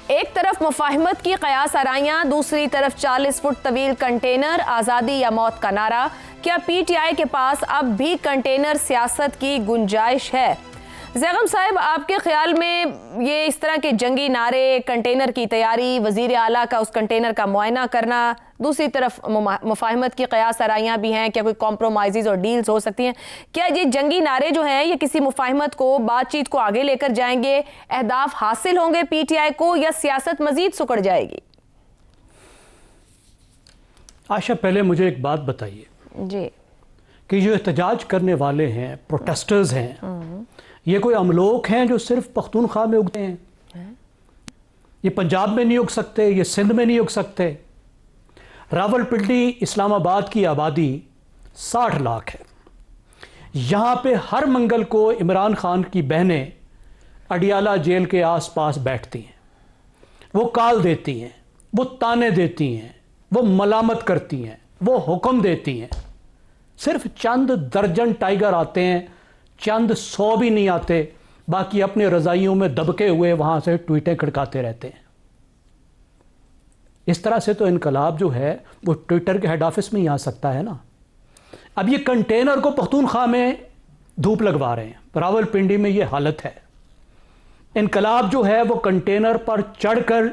ایک طرف مفاہمت کی قیاس آرائیاں، دوسری طرف 40 فٹ طویل کنٹینر، آزادی یا موت کا نعرہ۔ کیا پی ٹی آئی کے پاس اب بھی کنٹینر سیاست کی گنجائش ہے؟ زیغم صاحب، آپ کے خیال میں یہ اس طرح کے جنگی نعرے، کنٹینر کی تیاری، وزیر اعلیٰ کا اس کنٹینر کا معائنہ کرنا، دوسری طرف مفاہمت کی قیاس آرائیاں بھی ہیں، کیا کوئی کمپرومائزز اور ڈیلز ہو سکتی ہیں؟ کیا یہ جنگی نعرے جو ہیں یہ کسی مفاہمت کو، بات چیت کو آگے لے کر جائیں گے؟ اہداف حاصل ہوں گے پی ٹی آئی کو، یا سیاست مزید سکڑ جائے گی؟ عائشہ، پہلے مجھے ایک بات بتائیے جی کہ جو احتجاج کرنے والے ہیں، پروٹیسٹرز ہیں، یہ کوئی املوک ہیں جو صرف پختونخوا میں اگتے ہیں؟ یہ پنجاب میں نہیں اگ سکتے؟ یہ سندھ میں نہیں اگ سکتے؟ راول پنڈی اسلام آباد کی آبادی 60 لاکھ ہے۔ یہاں پہ ہر منگل کو عمران خان کی بہنیں اڈیالہ جیل کے آس پاس بیٹھتی ہیں، وہ کال دیتی ہیں، وہ تانے دیتی ہیں، وہ ملامت کرتی ہیں، وہ حکم دیتی ہیں۔ صرف چند درجن ٹائیگر آتے ہیں، چند 100 بھی نہیں آتے، باقی اپنے رضائیوں میں دبکے ہوئے وہاں سے ٹویٹیں کھڑکاتے رہتے ہیں۔ اس طرح سے تو انقلاب جو ہے وہ ٹویٹر کے ہیڈ آفس میں ہی آ سکتا ہے نا۔ اب یہ کنٹینر کو پختونخوا میں دھوپ لگوا رہے ہیں، راول پنڈی میں یہ حالت ہے۔ انقلاب جو ہے وہ کنٹینر پر چڑھ کر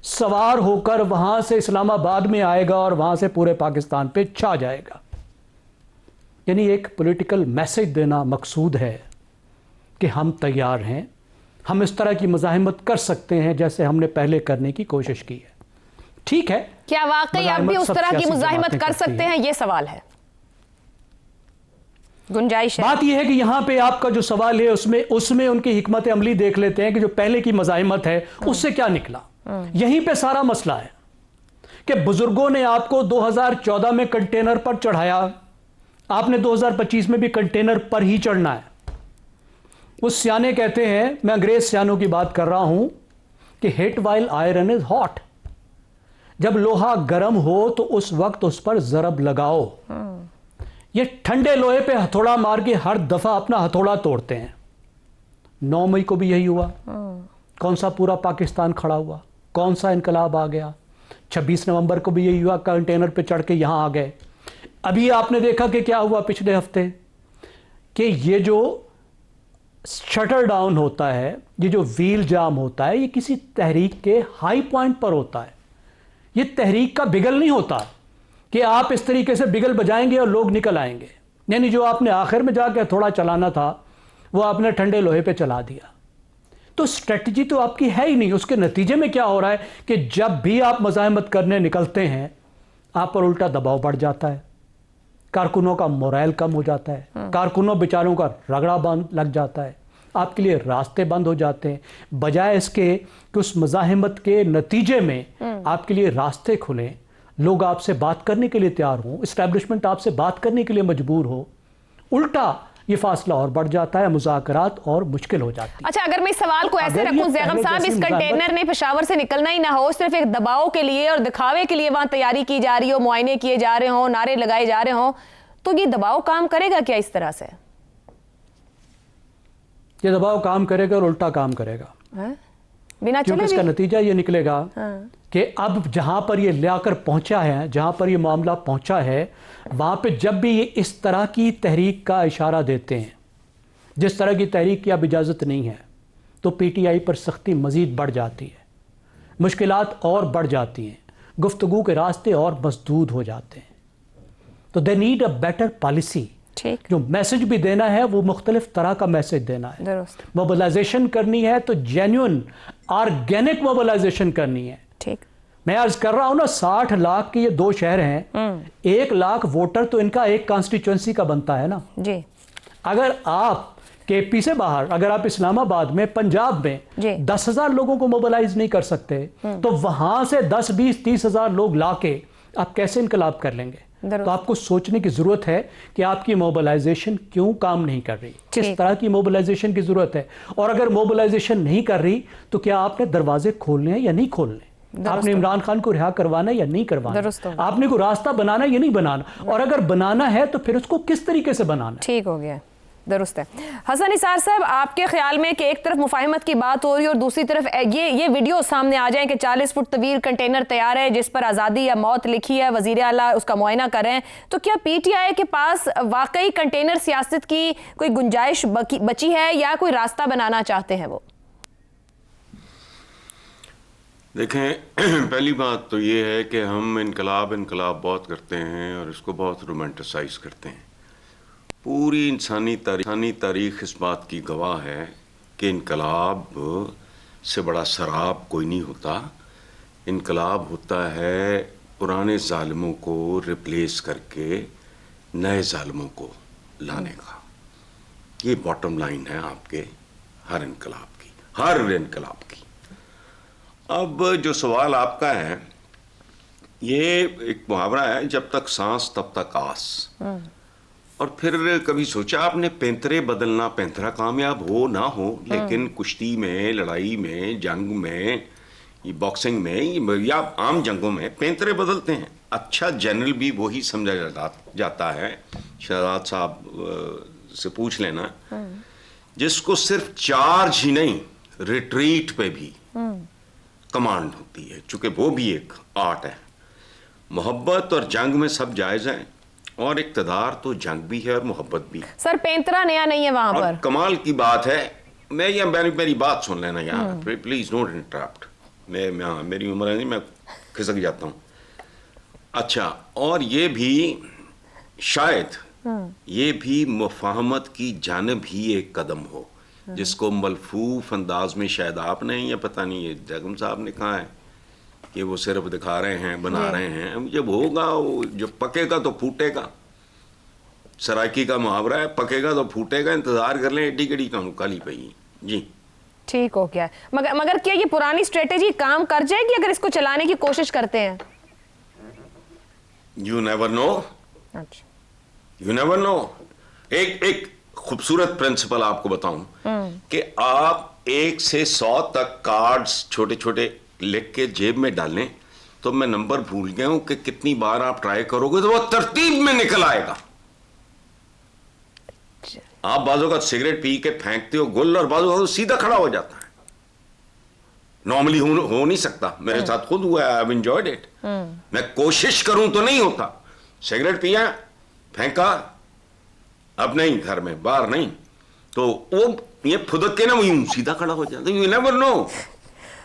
سوار ہو کر وہاں سے اسلام آباد میں آئے گا اور وہاں سے پورے پاکستان پہ چھا جائے گا۔ یعنی ایک پولیٹیکل میسج دینا مقصود ہے کہ ہم تیار ہیں، ہم اس طرح کی مزاحمت کر سکتے ہیں جیسے ہم نے پہلے کرنے کی کوشش کی ہے۔ ٹھیک ہے، کیا واقعی آپ بھی اس طرح کی مزاحمت کر سکتے ہیں؟ یہ سوال ہے، گنجائش ہے۔ بات یہ ہے کہ یہاں پہ آپ کا جو سوال ہے اس میں ان کی حکمت عملی دیکھ لیتے ہیں کہ جو پہلے کی مزاحمت ہے اس سے کیا نکلا۔ یہیں پہ سارا مسئلہ ہے کہ بزرگوں نے آپ کو 2014 میں کنٹینر پر چڑھایا، آپ نے 2025 میں بھی کنٹینر پر ہی چڑھنا ہے۔ وہ سیانے کہتے ہیں، میں انگریز سیانوں کی بات کر رہا ہوں، کہ ہٹ وائل آئرن از ہاٹ، جب لوہا گرم ہو تو اس وقت اس پر ضرب لگاؤ۔ یہ ٹھنڈے لوہے پہ ہتھوڑا مار کے ہر دفعہ اپنا ہتھوڑا توڑتے ہیں۔ 9 مئی کو بھی یہی ہوا، کون سا پورا پاکستان کھڑا ہوا، کون سا انقلاب آ گیا۔ 26 نومبر کو بھی یہی ہوا، کنٹینر پہ چڑھ کے یہاں آ گئے۔ ابھی آپ نے دیکھا کہ کیا ہوا پچھلے ہفتے، کہ یہ جو شٹر ڈاؤن ہوتا ہے، یہ جو ویل جام ہوتا ہے، یہ کسی تحریک کے ہائی پوائنٹ پر ہوتا ہے۔ یہ تحریک کا بگل نہیں ہوتا کہ آپ اس طریقے سے بگل بجائیں گے اور لوگ نکل آئیں گے۔ یعنی جو آپ نے آخر میں جا کے تھوڑا چلانا تھا وہ آپ نے ٹھنڈے لوہے پہ چلا دیا۔ تو اسٹریٹجی تو آپ کی ہے ہی نہیں۔ اس کے نتیجے میں کیا ہو رہا ہے کہ جب بھی آپ مزاحمت کرنے نکلتے ہیں آپ پر الٹا دباؤ بڑھ جاتا ہے، کارکنوں کا مورائل کم ہو جاتا ہے، کارکنوں بیچاروں کا رگڑا بند لگ جاتا ہے، آپ کے لیے راستے بند ہو جاتے ہیں، بجائے اس کے کہ اس مزاحمت کے نتیجے میں آپ کے لیے راستے کھلیں، لوگ آپ سے بات کرنے کے لیے تیار ہوں، اسٹیبلشمنٹ آپ سے بات کرنے کے لیے مجبور ہو، الٹا یہ فاصلہ اور بڑھ جاتا ہے، مذاکرات اور مشکل ہو جاتی ہے۔ اچھا، اگر میں اس سوال کو ایسے رکھوں زیغم صاحب، اس کنٹینر نے پشاور سے نکلنا ہی نہ ہو، صرف ایک دباؤ کے لیے اور دکھاوے کے لیے وہاں تیاری کی جا رہی ہو، معائنے کیے جا رہے ہوں، نعرے لگائے جا رہے ہوں، تو یہ دباؤ کام کرے گا کیا اس طرح سے؟ یہ دباؤ کام کرے گا اور الٹا کام کرے گا، بنا چلے کیونکہ اس کا نتیجہ یہ نکلے گا کہ اب جہاں پر یہ لے کر پہنچا ہے، جہاں پر یہ معاملہ پہنچا ہے، وہاں پہ جب بھی یہ اس طرح کی تحریک کا اشارہ دیتے ہیں، جس طرح کی تحریک کی اب اجازت نہیں ہے، تو پی ٹی آئی پر سختی مزید بڑھ جاتی ہے، مشکلات اور بڑھ جاتی ہیں، گفتگو کے راستے اور مسدود ہو جاتے ہیں۔ تو they need a better policy. جو میسج بھی دینا ہے وہ مختلف طرح کا میسج دینا ہے۔ درست، موبلائزیشن کرنی ہے تو جینیون آرگینک موبلائزیشن کرنی ہے۔ ٹھیک، میں عرض کر رہا ہوں نا، 60 لاکھ کے یہ 2 شہر ہیں، 1 لاکھ ووٹر تو ان کا ایک کانسٹیچوئنسی کا بنتا ہے نا۔ جی، اگر آپ کے پی سے باہر، اگر آپ اسلام آباد میں، پنجاب میں 10,000 لوگوں کو موبلائز نہیں کر سکتے تو وہاں سے 10, 20, 30 ہزار لوگ لا کے آپ کیسے انقلاب کر لیں گے؟ تو آپ کو سوچنے کی ضرورت ہے کہ آپ کی موبلائزیشن کیوں کام نہیں کر رہی، کس طرح کی موبلائزیشن کی ضرورت ہے، اور اگر موبلائزیشن نہیں کر رہی تو کیا آپ نے دروازے کھولنے ہیں یا نہیں کھولنے، آپ نے عمران خان کو رہا کروانا ہے یا نہیں کروانا، آپ نے کوئی راستہ بنانا ہے یا نہیں بنانا، اور اگر بنانا ہے تو پھر اس کو کس طریقے سے بنانا ہے۔ ٹھیک ہو گیا۔ درست ہے. حسن نثار صاحب، آپ کے خیال میں کہ ایک طرف مفاہمت کی بات ہو رہی ہے اور دوسری طرف یہ ویڈیو سامنے آ جائیں کہ 40 فٹ طویل کنٹینر تیار ہے جس پر آزادی یا موت لکھی ہے، وزیر اعلیٰ اس کا معائنہ کر رہے ہیں، تو کیا پی ٹی آئی کے پاس واقعی کنٹینر سیاست کی کوئی گنجائش بچی ہے یا کوئی راستہ بنانا چاہتے ہیں وہ؟ دیکھیں، پہلی بات تو یہ ہے کہ ہم انقلاب بہت کرتے ہیں اور اس کو بہت رومانٹیسائز کرتے ہیں. پوری انسانی تاریخ اس بات کی گواہ ہے کہ انقلاب سے بڑا سراب کوئی نہیں ہوتا. انقلاب ہوتا ہے پرانے ظالموں کو ریپلیس کر کے نئے ظالموں کو لانے کا. یہ باٹم لائن ہے آپ کے ہر انقلاب کی. اب جو سوال آپ کا ہے، یہ ایک محاورہ ہے، جب تک سانس تب تک آس. اور پھر کبھی سوچا آپ نے پینترے بدلنا، پینترا کامیاب ہو نہ ہو، لیکن کشتی میں، لڑائی میں، جنگ میں، باکسنگ میں یا عام جنگوں میں پینترے بدلتے ہیں. اچھا جنرل بھی وہی سمجھا جاتا ہے، شہزاد صاحب سے پوچھ لینا، جس کو صرف چارج ہی نہیں، ریٹریٹ پہ بھی کمانڈ ہوتی ہے، چونکہ وہ بھی ایک آرٹ ہے. محبت اور جنگ میں سب جائز ہیں، اور اقتدار تو جنگ بھی ہے اور محبت بھی. سر پینترا نیا نہیں ہے وہاں پر. اور کمال کی بات ہے، میری بات سن لینا یہاں، پلیز ڈونٹ انٹرپٹ. میری عمر ہے نہیں، میں کھسک جاتا ہوں. اچھا، اور یہ بھی شاید یہ بھی مفاہمت کی جانب ہی ایک قدم ہو، جس کو ملفوف انداز میں شاید آپ نے یا پتہ نہیں یہ جگم صاحب نے کہا ہے کہ وہ صرف دکھا رہے ہیں، بنا رہے ہیں. جب ہوگا، جو پکے گا تو پھوٹے گا. سرائکی کا محاورہ ہے، پکے گا تو پھوٹے گا. انتظار کر لیں، ایڈی گڑی کالی پئی. جی ٹھیک ہو گیا. مگر کیا یہ پرانی اسٹریٹجی کام کر جائے گی اگر اس کو چلانے کی کوشش کرتے ہیں؟ You never know. ایک خوبصورت پرنسپل آپ کو بتاؤں کہ آپ 1 سے 100 تک کارڈز چھوٹے چھوٹے لکھ کے جیب میں ڈالیں تو میں نمبر بھول گیا ہوں کہ کتنی بار آپ ٹرائی کرو گے تو وہ ترتیب میں نکل آئے گا. آپ بعضوں کا سگریٹ پی کے پھینکتے ہو گل، اور بعضوں کا سیدھا کھڑا ہو جاتا ہے. نارملی ہو نہیں سکتا. میرے ساتھ خود ہوا ہے. I have enjoyed it. میں کوشش کروں تو نہیں ہوتا. سگریٹ پیا، پھینکا، اب نہیں، گھر میں، باہر نہیں، تو وہ یہ پھدک کے نا وہ یوں سیدھا کھڑا ہو جاتا. You never know.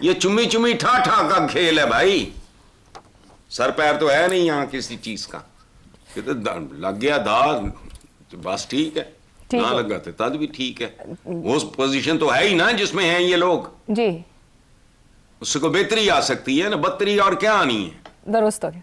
یہ چمی ٹھا کا کھیل ہے بھائی. سر پیر تو ہے نہیں یہاں کسی چیز کا. لگ گیا داغ بس ٹھیک ہے، نہ لگا تو تد بھی ٹھیک ہے. وہ پوزیشن تو ہے ہی نا جس میں ہیں یہ لوگ. جی اس سے کوئی بہتری آ سکتی ہے نا، بدتری اور کیا آنی ہے. درست ہو گیا.